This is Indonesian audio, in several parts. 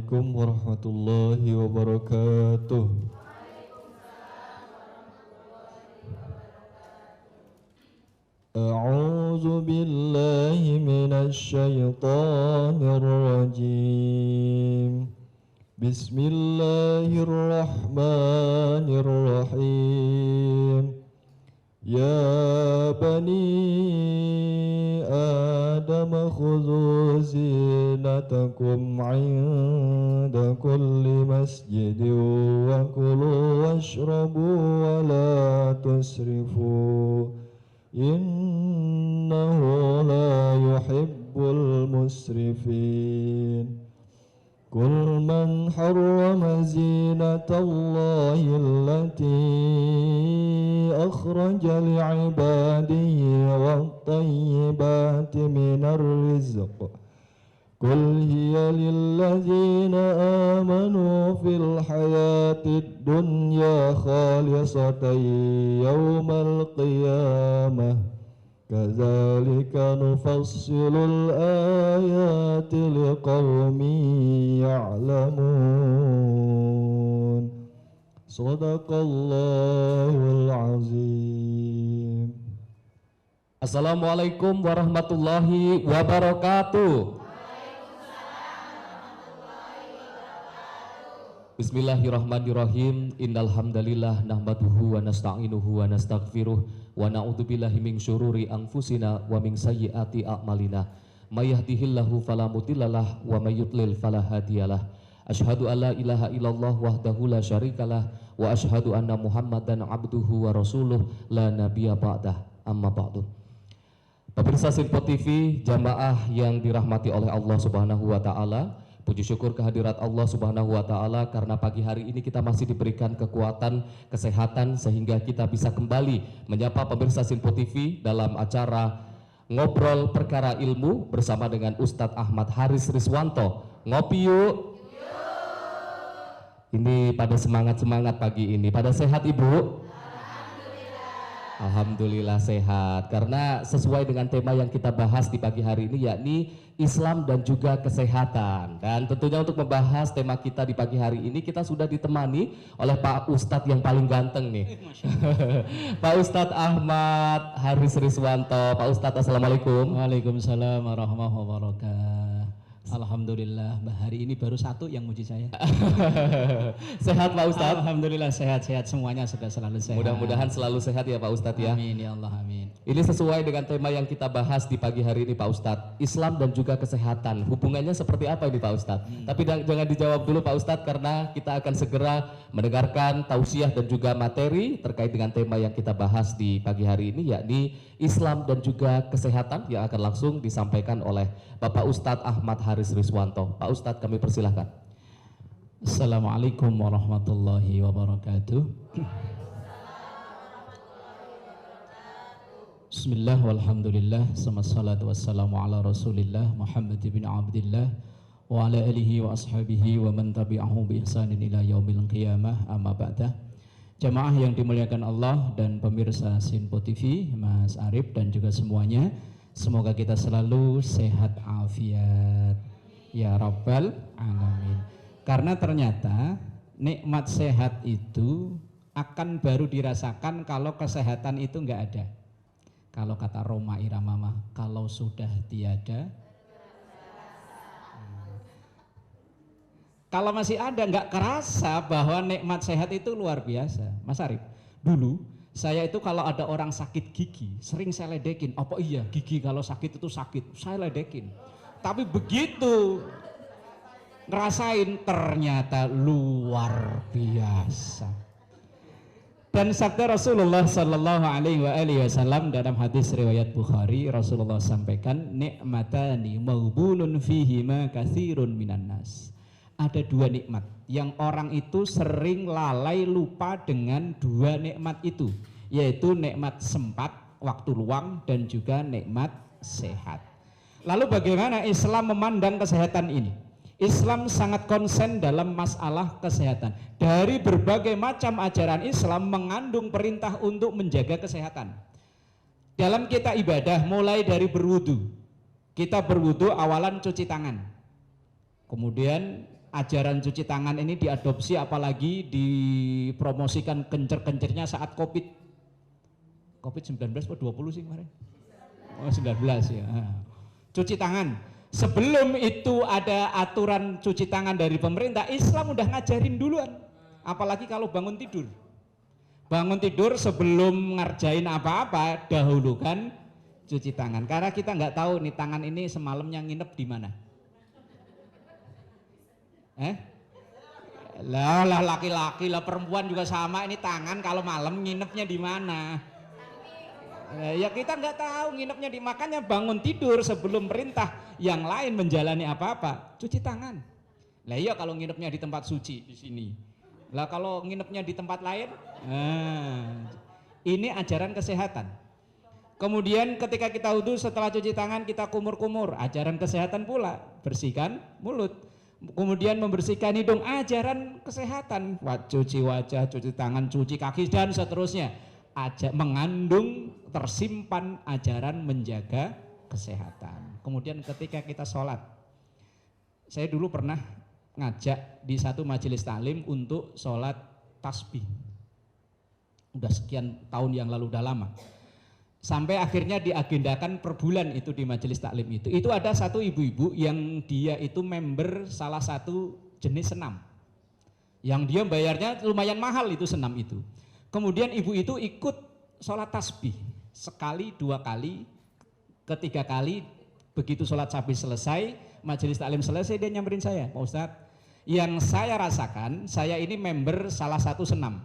Assalamualaikum warahmatullahi wabarakatuh. A'udzu billahi minasy syaithanir rajim. Bismillahirrahmanirrahim. Ya bani Adam khudhu zinatakum 'inda kulli masjidin wa kulu washrabu wa la tusrifu innahu la yuhibbul musrifin. Qul man harrama zinatallahi allati akhraja li'ibadihi wat-tayyibati minar rizq. Qul hiya lilladzina amanu fil hayatid dunya khalisatan yawmal qiyamah. Kadzalika nufassilul ayati liqaumin ya'lamun. Shadaqallahul azim. Assalamualaikum warahmatullahi wabarakatuh. Bismillahirrahmanirrahim. Innal hamdalillah nahmaduhu wa nasta'inuhu wa nastaghfiruh wa na'udzubillahi min syururi anfusina wa min sayyiati a'malina. May yahdihillahu fala mudhillalah wa may yudlil fala hadiyalah. Asyhadu an la ilaha illallah wahdahu la syarikalah wa asyhadu anna Muhammadan abduhu wa rasuluh la nabiyya ba'dah. Amma ba'du. Pemirsa Sinpo TV, jamaah yang dirahmati oleh Allah Subhanahu wa taala, puji syukur kehadirat Allah Subhanahu wa taala karena pagi hari ini kita masih diberikan kekuatan, kesehatan sehingga kita bisa kembali menyapa pemirsa Sinpo TV dalam acara Ngobrol Perkara Ilmu bersama dengan Ustadz Ahmad Haris Riswanto. Ngopi yuk. Ini pada semangat-semangat pagi ini. Pada sehat Ibu? Alhamdulillah sehat, karena sesuai dengan tema yang kita bahas di pagi hari ini, yakni Islam dan juga kesehatan. Dan tentunya untuk membahas tema kita di pagi hari ini, kita sudah ditemani oleh Pak Ustadz yang paling ganteng nih. Pak Ustadz Ahmad Haris Riswanto. Pak Ustadz, Assalamualaikum. Waalaikumsalam warahmatullahi wabarakatuh. Alhamdulillah, hari ini baru satu yang muji saya. Sehat Pak Ustadz? Alhamdulillah sehat-sehat semuanya, sudah selalu sehat. Mudah-mudahan selalu sehat ya Pak Ustadz ya. Amin ya Allah, amin. Ini sesuai dengan tema yang kita bahas di pagi hari ini Pak Ustadz, Islam dan juga kesehatan. Hubungannya seperti apa ini Pak Ustadz? Tapi jangan dijawab dulu Pak Ustadz, karena kita akan segera mendengarkan tausiah dan juga materi terkait dengan tema yang kita bahas di pagi hari ini, yakni Islam dan juga kesehatan, yang akan langsung disampaikan oleh Bapak Ustadz Ahmad Haris Riswanto. Pak Ustadz, kami persilahkan. Assalamualaikum warahmatullahi wabarakatuh. Bismillah walhamdulillah, wassalatu wassalamu ala rasulillah Muhammad bin Abdillah wa ala alihi wa ashabihi wa man tabi'ahu bi ihsanin ila yaumil qiyamah, amma ba'dah. Jamaah yang dimuliakan Allah dan pemirsa Sinpo TV, Mas Arif dan juga semuanya, semoga kita selalu sehat afiat ya rabbal alamin. Karena ternyata nikmat sehat itu akan baru dirasakan kalau kesehatan itu enggak ada. Kalau kata Roma Irama mah, kalau sudah tiada, kalau masih ada nggak kerasa bahwa nikmat sehat itu luar biasa. Mas Arif, dulu saya itu kalau ada orang sakit gigi sering saya ledekin. Apa iya gigi kalau sakit itu sakit? Saya ledekin. Tapi begitu ngerasain ternyata luar biasa. Dan sabda Rasulullah Sallallahu Alaihi Wasallam dalam hadis riwayat Bukhari, Rasulullah sampaikan, nikmatani maghbunun fihima katsirun minan nas. Ada dua nikmat yang orang itu sering lalai lupa dengan dua nikmat itu, yaitu nikmat sempat, waktu luang, dan juga nikmat sehat. Lalu bagaimana Islam memandang kesehatan ini? Islam sangat konsen dalam masalah kesehatan. Dari berbagai macam ajaran Islam mengandung perintah untuk menjaga kesehatan. Dalam kita ibadah, mulai dari berwudu. Kita berwudu awalan cuci tangan. Kemudian ajaran cuci tangan ini diadopsi apalagi dipromosikan kencer-kencernya saat COVID-19 atau 20 sih kemarin? Oh 19 ya. Cuci tangan. Sebelum itu ada aturan cuci tangan dari pemerintah, Islam udah ngajarin duluan. Apalagi kalau bangun tidur. Bangun tidur sebelum ngerjain apa-apa, dahulukan cuci tangan. Karena kita nggak tahu nih tangan ini semalamnya nginep di mana. Lah laki-laki lah, perempuan juga sama, ini tangan kalau malam nginepnya di mana? Ya kita nggak tahu nginepnya di, makanya bangun tidur sebelum perintah yang lain menjalani apa-apa, cuci tangan. Lah iya kalau nginepnya di tempat suci di sini. Lah kalau nginepnya di tempat lain, ini ajaran kesehatan. Kemudian ketika kita wudu setelah cuci tangan kita kumur-kumur, ajaran kesehatan pula, bersihkan mulut. Kemudian membersihkan hidung, ajaran kesehatan, cuci wajah, cuci tangan, cuci kaki dan seterusnya. Mengandung tersimpan ajaran menjaga kesehatan. Kemudian ketika kita sholat, saya dulu pernah ngajak di satu majelis taklim untuk sholat tasbih. Udah sekian tahun yang lalu, udah lama. Sampai akhirnya diagendakan per bulan itu di majelis taklim itu. Itu ada satu ibu-ibu yang dia itu member salah satu jenis senam. Yang dia bayarnya lumayan mahal itu senam itu. Kemudian ibu itu ikut sholat tasbih sekali, 2 kali, ketiga kali. Begitu sholat tasbih selesai, majelis taklim selesai, dia nyamperin saya, Pak Ustadz, yang saya rasakan, saya ini member salah satu senam.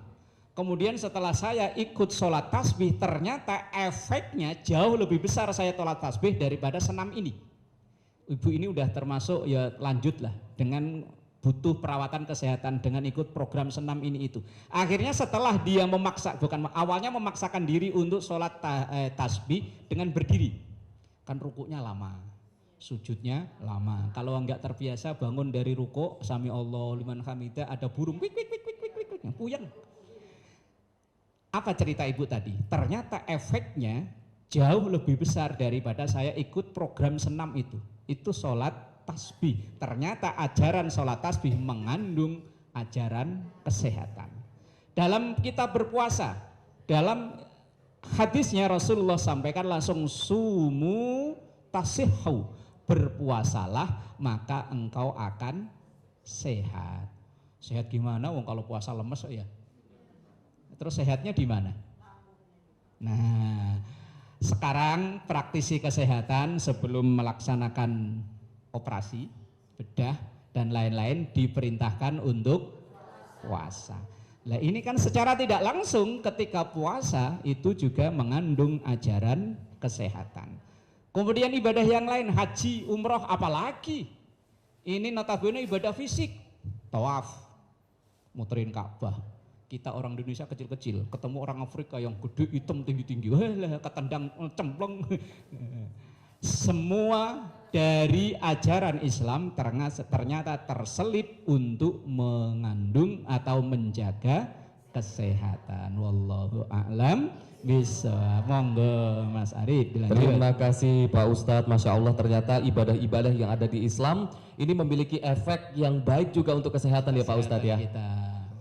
Kemudian setelah saya ikut sholat tasbih, ternyata efeknya jauh lebih besar saya sholat tasbih daripada senam ini. Ibu ini udah termasuk ya lanjut lah dengan butuh perawatan kesehatan dengan ikut program senam ini itu. Akhirnya setelah dia awalnya memaksakan diri untuk sholat tasbih dengan berdiri, kan rukuknya lama, sujudnya lama. Kalau enggak terbiasa bangun dari rukuk, sami Allah liman hamidah, ada burung wik wik wik wik wik wik, puyeng. Apa cerita ibu tadi? Ternyata efeknya jauh lebih besar daripada saya ikut program senam itu. Itu sholat tasbih. Ternyata ajaran sholat tasbih mengandung ajaran kesehatan. Dalam kita berpuasa, dalam hadisnya Rasulullah sampaikan langsung, sumu tasihhu, berpuasalah maka engkau akan sehat. Sehat gimana? Wong kalau puasa lemes ya. Terus sehatnya di mana? Nah, sekarang praktisi kesehatan sebelum melaksanakan operasi, bedah dan lain-lain diperintahkan untuk puasa. Nah ini kan secara tidak langsung ketika puasa itu juga mengandung ajaran kesehatan. Kemudian ibadah yang lain, haji, umroh, apalagi ini notabene ibadah fisik, tawaf, muterin Ka'bah. Kita orang Indonesia kecil-kecil, ketemu orang Afrika yang gede, hitam, tinggi-tinggi, wah ketendang, cemplung. Semua dari ajaran Islam ternyata terselip untuk mengandung atau menjaga kesehatan. Wallahu a'lam bishawab. Monggo Mas Arif dilanjut. Terima kasih Pak Ustadz. Masya Allah, ternyata ibadah-ibadah yang ada di Islam ini memiliki efek yang baik juga untuk kesehatan ya Pak Ustadz ya.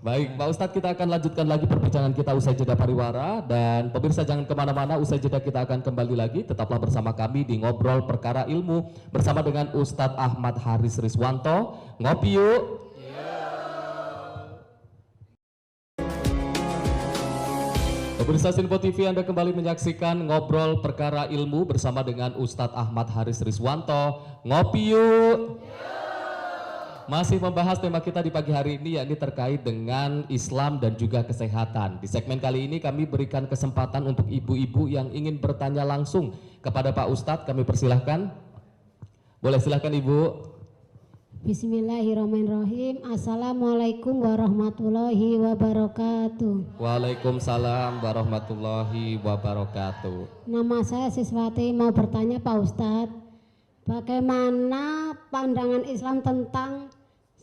Baik Pak Ustadz, kita akan lanjutkan lagi perbincangan kita usai jeda pariwara. Dan pemirsa jangan kemana-mana, usai jeda kita akan kembali lagi. Tetaplah bersama kami di Ngobrol Perkara Ilmu bersama dengan Ustadz Ahmad Haris Riswanto. Ngopi yuk. Pemirsa Sinpo TV, Anda kembali menyaksikan Ngobrol Perkara Ilmu bersama dengan Ustadz Ahmad Haris Riswanto. Ngopi yuk. Masih membahas tema kita di pagi hari ini, yakni terkait dengan Islam dan juga kesehatan. Di segmen kali ini kami berikan kesempatan untuk ibu-ibu yang ingin bertanya langsung kepada Pak Ustadz. Kami persilahkan. Boleh silahkan Ibu. Bismillahirrahmanirrahim. Assalamualaikum warahmatullahi wabarakatuh. Waalaikumsalam warahmatullahi wabarakatuh. Nama saya Siswati, mau bertanya Pak Ustadz, bagaimana pandangan Islam tentang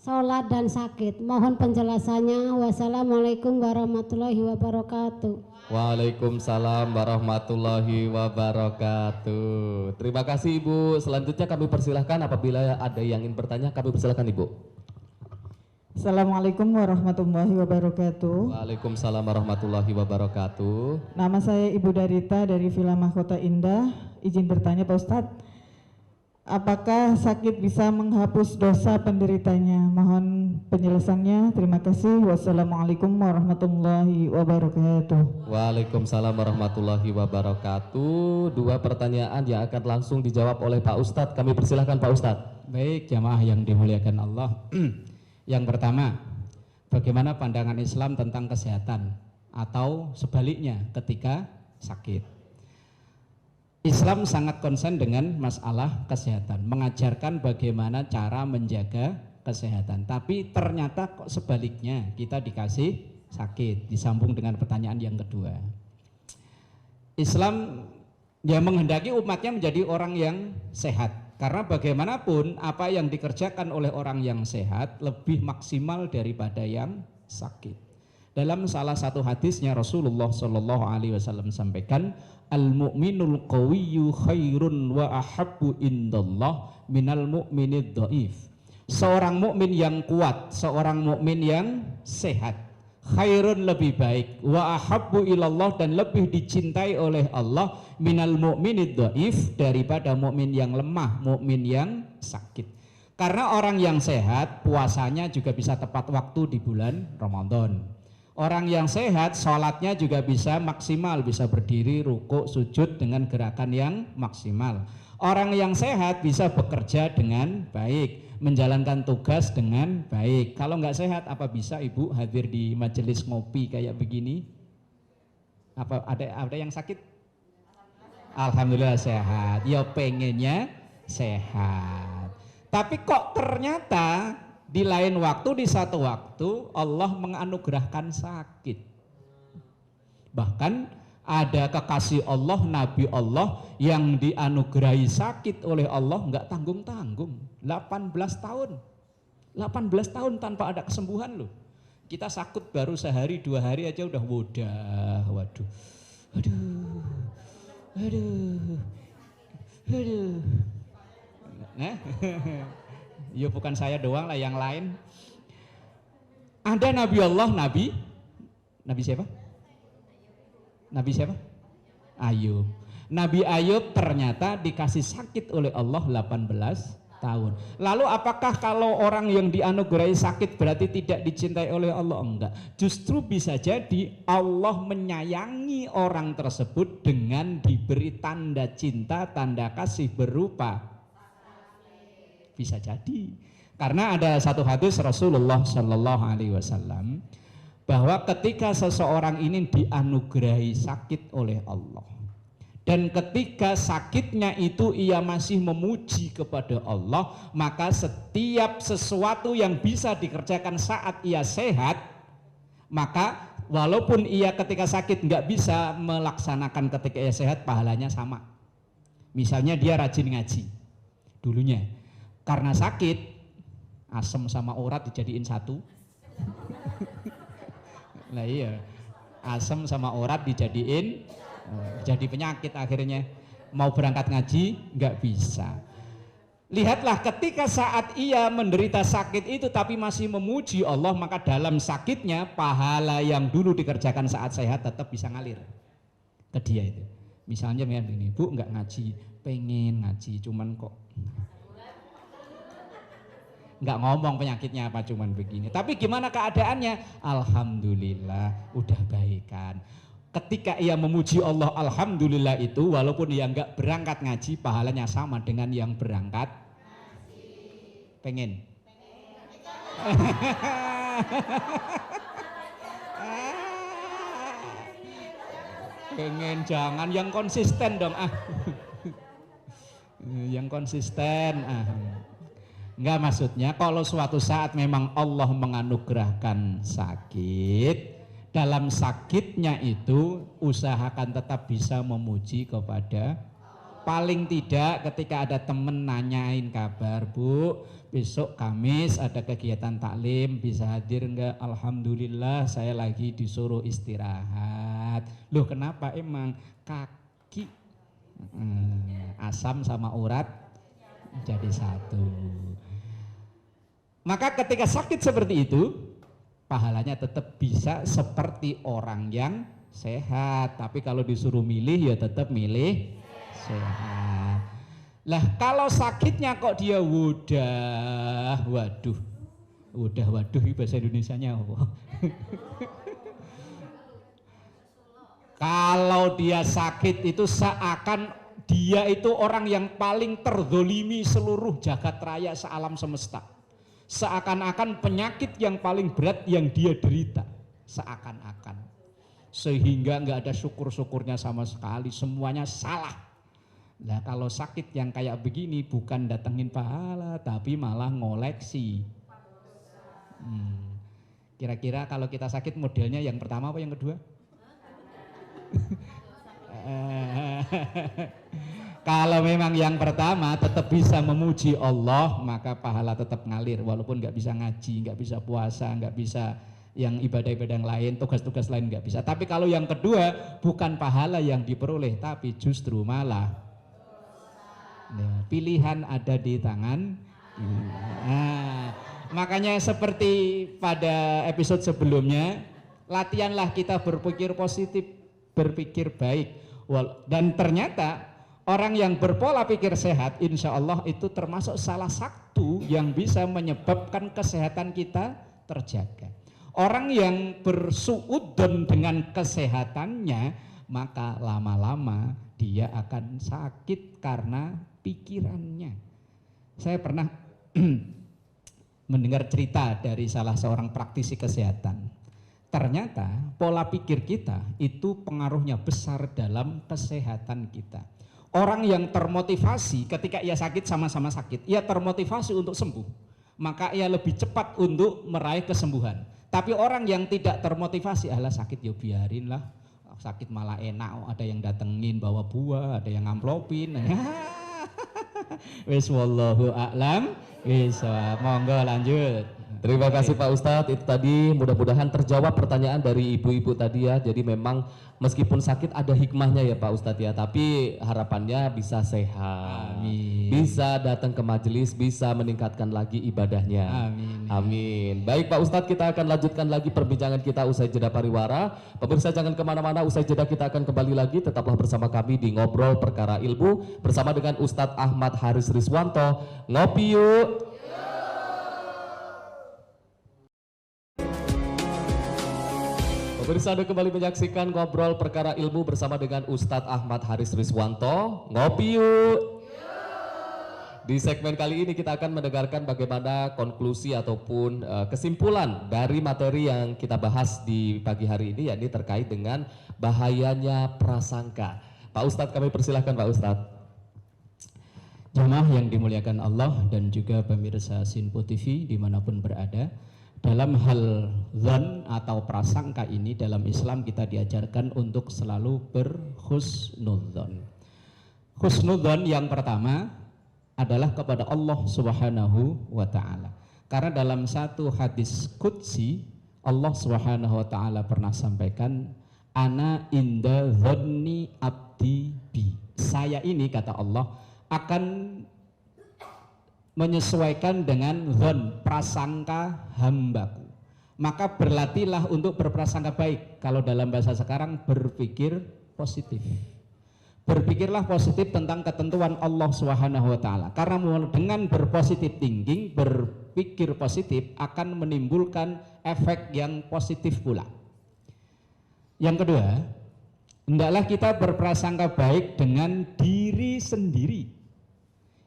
sholat dan sakit? Mohon penjelasannya. Wassalamualaikum warahmatullahi wabarakatuh. Waalaikumsalam warahmatullahi wabarakatuh. Terima kasih Ibu. Selanjutnya kami persilahkan apabila ada yang ingin bertanya, kami persilahkan Ibu. Assalamualaikum warahmatullahi wabarakatuh. Waalaikumsalam warahmatullahi wabarakatuh. Nama saya Ibu Darita dari Villa Mahkota Indah. Izin bertanya Pak Ustadz, apakah sakit bisa menghapus dosa penderitanya? Mohon penjelasannya. Terima kasih. Wassalamualaikum warahmatullahi wabarakatuh. Waalaikumsalam warahmatullahi wabarakatuh. Dua pertanyaan yang akan langsung dijawab oleh Pak Ustadz. Kami persilahkan Pak Ustadz. Baik jamaah yang dimuliakan Allah. Yang pertama, bagaimana pandangan Islam tentang kesehatan atau sebaliknya ketika sakit. Islam sangat konsen dengan masalah kesehatan, mengajarkan bagaimana cara menjaga kesehatan. Tapi ternyata kok sebaliknya, kita dikasih sakit. Disambung dengan pertanyaan yang kedua. Islam ya menghendaki umatnya menjadi orang yang sehat. Karena bagaimanapun apa yang dikerjakan oleh orang yang sehat lebih maksimal daripada yang sakit. Dalam salah satu hadisnya Rasulullah Shallallahu Alaihi Wasallam sampaikan, al-mu'minul qawiyyu khairun wa ahabbu indallah minal mu'minid dhaif. Seorang mukmin yang kuat, seorang mukmin yang sehat, khairun lebih baik, wa ahabbu ilallah dan lebih dicintai oleh Allah minal mu'minid dhaif daripada mukmin yang lemah, mukmin yang sakit. Karena orang yang sehat puasanya juga bisa tepat waktu di bulan Ramadan. Orang yang sehat sholatnya juga bisa maksimal, bisa berdiri, rukuk, sujud dengan gerakan yang maksimal. Orang yang sehat bisa bekerja dengan baik, menjalankan tugas dengan baik. Kalau nggak sehat, apa bisa Ibu hadir di majelis ngopi kayak begini? Apa ada yang sakit? Alhamdulillah sehat. Ya pengennya sehat. Tapi kok ternyata di lain waktu, di satu waktu Allah menganugerahkan sakit. Bahkan ada kekasih Allah, Nabi Allah yang dianugerahi sakit oleh Allah nggak tanggung-tanggung. 18 tahun. 18 tahun tanpa ada kesembuhan loh. Kita sakit baru sehari 2 hari aja udah wodah. Waduh. Aduh. Nah. Ya bukan saya doang lah, yang lain. Ada Nabi Allah, Nabi siapa? Nabi siapa? Ayub. Nabi Ayub ternyata dikasih sakit oleh Allah 18 tahun. Lalu apakah kalau orang yang dianugerahi sakit berarti tidak dicintai oleh Allah? Enggak. Justru bisa jadi Allah menyayangi orang tersebut dengan diberi tanda cinta, tanda kasih berupa. Bisa jadi, karena ada satu hadis Rasulullah Shallallahu Alaihi Wasallam bahwa ketika seseorang ini dianugerahi sakit oleh Allah dan ketika sakitnya itu ia masih memuji kepada Allah, maka setiap sesuatu yang bisa dikerjakan saat ia sehat, maka walaupun ia ketika sakit nggak bisa melaksanakan ketika ia sehat, pahalanya sama. Misalnya dia rajin ngaji dulunya. Karena sakit, asam sama urat dijadiin satu. Nah iya, asam sama urat dijadiin, jadi penyakit akhirnya. Mau berangkat ngaji, nggak bisa. Lihatlah ketika saat ia menderita sakit itu tapi masih memuji Allah, maka dalam sakitnya pahala yang dulu dikerjakan saat sehat tetap bisa ngalir ke dia itu. Misalnya begini, Bu nggak ngaji, pengen ngaji, cuman kok nggak ngomong penyakitnya apa, cuman begini. Tapi gimana keadaannya? Alhamdulillah udah baikan. Ketika ia memuji Allah, alhamdulillah itu walaupun dia nggak berangkat ngaji, pahalanya sama dengan yang berangkat pengen. Pengen, jangan, yang konsisten dong yang konsisten Enggak, maksudnya kalau suatu saat memang Allah menganugerahkan sakit, dalam sakitnya itu usahakan tetap bisa memuji kepada, paling tidak ketika ada temen nanyain kabar, Bu besok Kamis ada kegiatan taklim, bisa hadir enggak? Alhamdulillah saya lagi disuruh istirahat. Loh kenapa? Emang kaki asam sama urat jadi satu. Maka ketika sakit seperti itu, pahalanya tetap bisa seperti orang yang sehat. Tapi kalau disuruh milih ya tetap milih sehat. Lah kalau sakitnya kok dia waduh bahasa Indonesianya apa? Kalau dia sakit itu seakan dia itu orang yang paling terzolimi seluruh jagat raya sealam semesta. Seakan-akan penyakit yang paling berat yang dia derita. Seakan-akan. Sehingga nggak ada syukur-syukurnya sama sekali. Semuanya salah. Nah kalau sakit yang kayak begini bukan datengin pahala tapi malah ngoleksi. Kira-kira kalau kita sakit modelnya yang pertama apa yang kedua? Kalau memang yang pertama tetap bisa memuji Allah, maka pahala tetap ngalir walaupun nggak bisa ngaji, nggak bisa puasa, nggak bisa yang ibadah-ibadah yang lain, tugas-tugas lain nggak bisa. Tapi kalau yang kedua bukan pahala yang diperoleh, tapi justru malah pilihan ada di tangan. Makanya seperti pada episode sebelumnya, latihanlah kita berpikir positif, berpikir baik. Dan ternyata orang yang berpola pikir sehat, insya Allah itu termasuk salah satu yang bisa menyebabkan kesehatan kita terjaga. Orang yang bersuudzon dengan kesehatannya, maka lama-lama dia akan sakit karena pikirannya. Saya pernah mendengar cerita dari salah seorang praktisi kesehatan. Ternyata pola pikir kita itu pengaruhnya besar dalam kesehatan kita. Orang yang termotivasi ketika ia sakit sama-sama sakit, ia termotivasi untuk sembuh, maka ia lebih cepat untuk meraih kesembuhan. Tapi orang yang tidak termotivasi, alah sakit ya biarin lah, sakit malah enak, ada yang datengin bawa buah, ada yang ngamplopin. Wis wallahu a'lam. Monggo lanjut. Terima kasih Pak Ustadz, itu tadi mudah-mudahan terjawab pertanyaan dari ibu-ibu tadi ya. Jadi memang meskipun sakit ada hikmahnya ya Pak Ustadz ya, tapi harapannya bisa sehat. Amin. Bisa datang ke majelis, bisa meningkatkan lagi ibadahnya. Amin. Amin. Baik Pak Ustadz, kita akan lanjutkan lagi perbincangan kita usai jeda pariwara. Pemirsa jangan kemana-mana, usai jeda kita akan kembali lagi. Tetaplah bersama kami di Ngobrol Perkara Ilmu bersama dengan Ustadz Ahmad Haris Riswanto. Ngopi yuk. Pemirsa Anda kembali menyaksikan Ngobrol Perkara Ilmu bersama dengan Ustadz Ahmad Haris Riswanto. Ngopi yuk. Di segmen kali ini kita akan mendengarkan bagaimana konklusi ataupun kesimpulan dari materi yang kita bahas di pagi hari ini, yakni terkait dengan bahayanya prasangka. Pak Ustadz, kami persilahkan Pak Ustadz. Jamaah yang dimuliakan Allah dan juga pemirsa Sinpo TV dimanapun berada. Dalam hal zon atau prasangka ini dalam Islam kita diajarkan untuk selalu berhusnudzon. Husnudzon yang pertama adalah kepada Allah Subhanahu wa taala. Karena dalam satu hadis qudsi Allah Subhanahu wa taala pernah sampaikan, ana inda dzanni abdi bi. Saya ini kata Allah akan menyesuaikan dengan zon, prasangka hambaku. Maka berlatihlah untuk berprasangka baik. Kalau dalam bahasa sekarang berpikir positif. Berpikirlah positif tentang ketentuan Allah Subhanahu wa taala. Karena dengan berpositif thinking, berpikir positif akan menimbulkan efek yang positif pula. Yang kedua, hendaklah kita berprasangka baik dengan diri sendiri.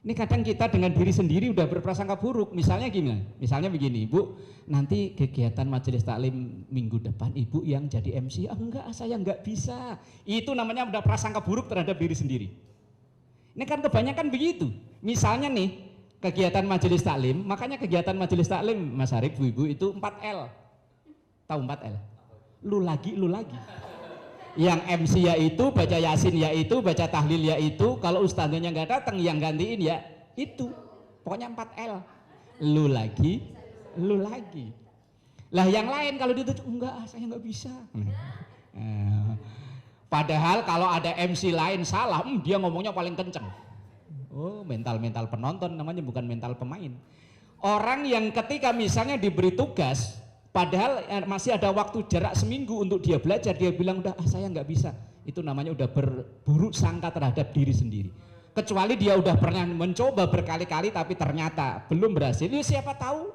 Ini kadang kita dengan diri sendiri udah berprasangka buruk. Misalnya gimana? Misalnya begini, Ibu, nanti kegiatan majelis taklim minggu depan Ibu yang jadi MC. Enggak, saya enggak bisa. Itu namanya udah prasangka buruk terhadap diri sendiri. Ini kan kebanyakan begitu. Misalnya nih, kegiatan majelis taklim, makanya kegiatan majelis taklim Mas Arif, Bu-ibu itu 4L. Tahu 4L? Lu lagi. Yang MC yaitu, baca yasin yaitu, baca tahlil yaitu, kalau ustadznya nggak datang yang gantiin ya itu. Pokoknya 4L. Lu lagi. Lah yang lain kalau ditutup, enggak, saya nggak bisa. Padahal kalau ada MC lain salah, dia ngomongnya paling kenceng. Oh, mental penonton namanya, bukan mental pemain. Orang yang ketika misalnya diberi tugas, padahal masih ada waktu jarak seminggu untuk dia belajar, dia bilang udah saya nggak bisa. Itu namanya udah berburuk sangka terhadap diri sendiri. Kecuali dia udah pernah mencoba berkali-kali tapi ternyata belum berhasil. Ya siapa tahu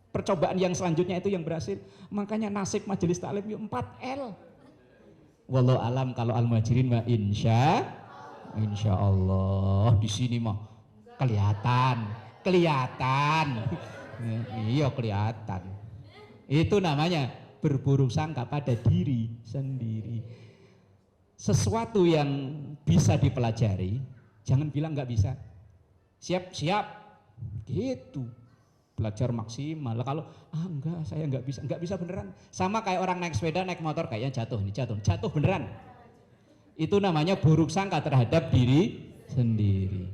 percobaan yang selanjutnya itu yang berhasil. Makanya nasib majelis taklim 4L. Wallahu alam, kalau al-muhajirin mah insya Allah di sini mah kelihatan. Iya kelihatan. Itu namanya berburuk sangka pada diri sendiri. Sesuatu yang bisa dipelajari, jangan bilang nggak bisa. Siap, gitu. Belajar maksimal. Kalau enggak, saya nggak bisa beneran. Sama kayak orang naik sepeda, naik motor kayaknya jatuh beneran. Itu namanya buruk sangka terhadap diri sendiri.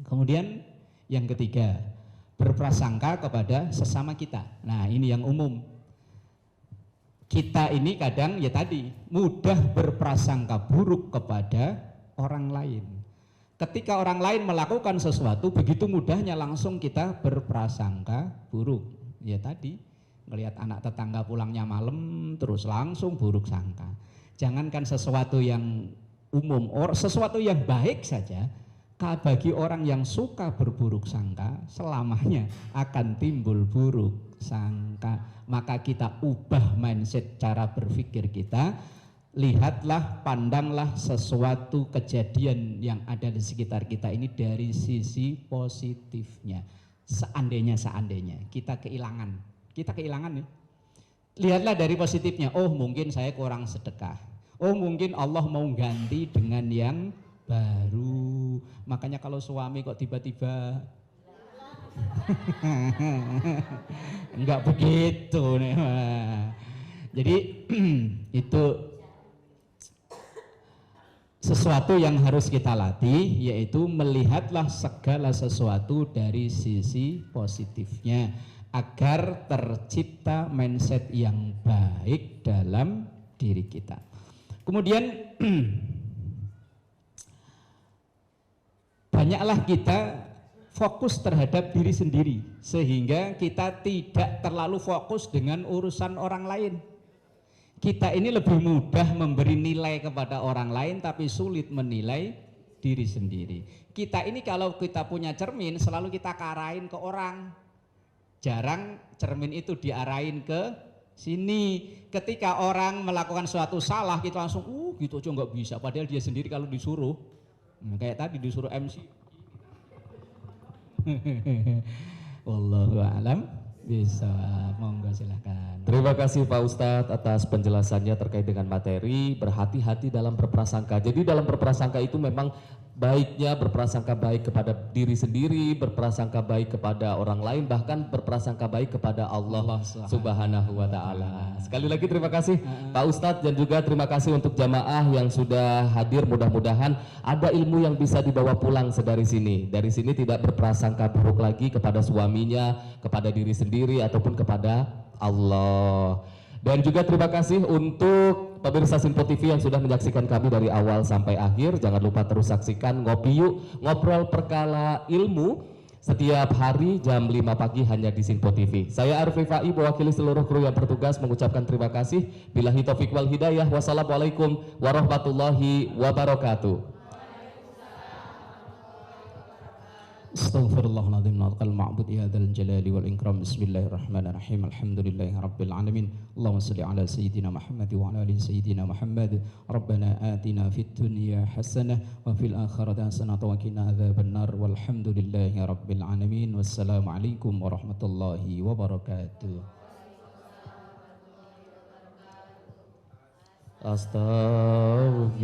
Kemudian yang ketiga, berprasangka kepada sesama kita. Nah ini yang umum. Kita ini kadang ya tadi mudah berprasangka buruk kepada orang lain. Ketika orang lain melakukan sesuatu begitu mudahnya langsung kita berprasangka buruk. Ya tadi ngelihat anak tetangga pulangnya malam terus langsung buruk sangka. Jangankan sesuatu yang umum, sesuatu yang baik saja. Bagi orang yang suka berburuk sangka selamanya akan timbul buruk sangka. Maka kita ubah mindset cara berpikir kita. Lihatlah, pandanglah sesuatu kejadian yang ada di sekitar kita ini dari sisi positifnya. Seandainya kita kehilangan nih. Lihatlah dari positifnya. Oh mungkin saya kurang sedekah. Oh mungkin Allah mau ganti dengan yang baru. Makanya kalau suami kok tiba-tiba enggak begitu nih. Jadi itu sesuatu yang harus kita latih, yaitu melihatlah segala sesuatu dari sisi positifnya agar tercipta mindset yang baik dalam diri kita. Kemudian banyaklah kita fokus terhadap diri sendiri sehingga kita tidak terlalu fokus dengan urusan orang lain. Kita ini lebih mudah memberi nilai kepada orang lain tapi sulit menilai diri sendiri. Kita ini kalau kita punya cermin selalu kita karahin ke orang. Jarang cermin itu diarahin ke sini. Ketika orang melakukan suatu salah kita langsung gitu aja nggak bisa, padahal dia sendiri kalau disuruh kayak tadi disuruh MC. Wallahu a'lam bisa, monggo silakan. Terima kasih Pak Ustadz atas penjelasannya terkait dengan materi berhati-hati dalam berprasangka. Jadi dalam berprasangka itu memang baiknya berprasangka baik kepada diri sendiri, berprasangka baik kepada orang lain, bahkan berprasangka baik kepada Allah Subhanahu wa Ta'ala. Sekali lagi terima kasih Pak Ustadz dan juga terima kasih untuk jamaah yang sudah hadir. Mudah-mudahan ada ilmu yang bisa dibawa pulang sedari sini. Dari sini tidak berprasangka buruk lagi kepada suaminya, kepada diri sendiri ataupun kepada Allah. Dan juga terima kasih untuk pemirsa Simpo TV yang sudah menyaksikan kami dari awal sampai akhir. Jangan lupa terus saksikan Ngopi Yuk, ngobrol perkala ilmu setiap hari jam 5 pagi hanya di Simpo TV. Saya Arif Rifai mewakili seluruh kru yang bertugas mengucapkan terima kasih. Billahi taufiq wal hidayah. Wassalamualaikum warahmatullahi wabarakatuh. Astaghfirullahaladzim naqal ma'bud ya dzal jalali wal ikram. Bismillahirrahmanirrahim. Alhamdulillahirabbil alamin. Allahumma shalli ala sayyidina Muhammad wa ala ali sayyidina Muhammad. Rabbana atina fid dunya hasanah wa fil akhirati hasanah wa qina adzabannar. Walhamdulillahirabbil alamin. Wassalamu alaikum warahmatullahi wabarakatuh. Astaghfirullah.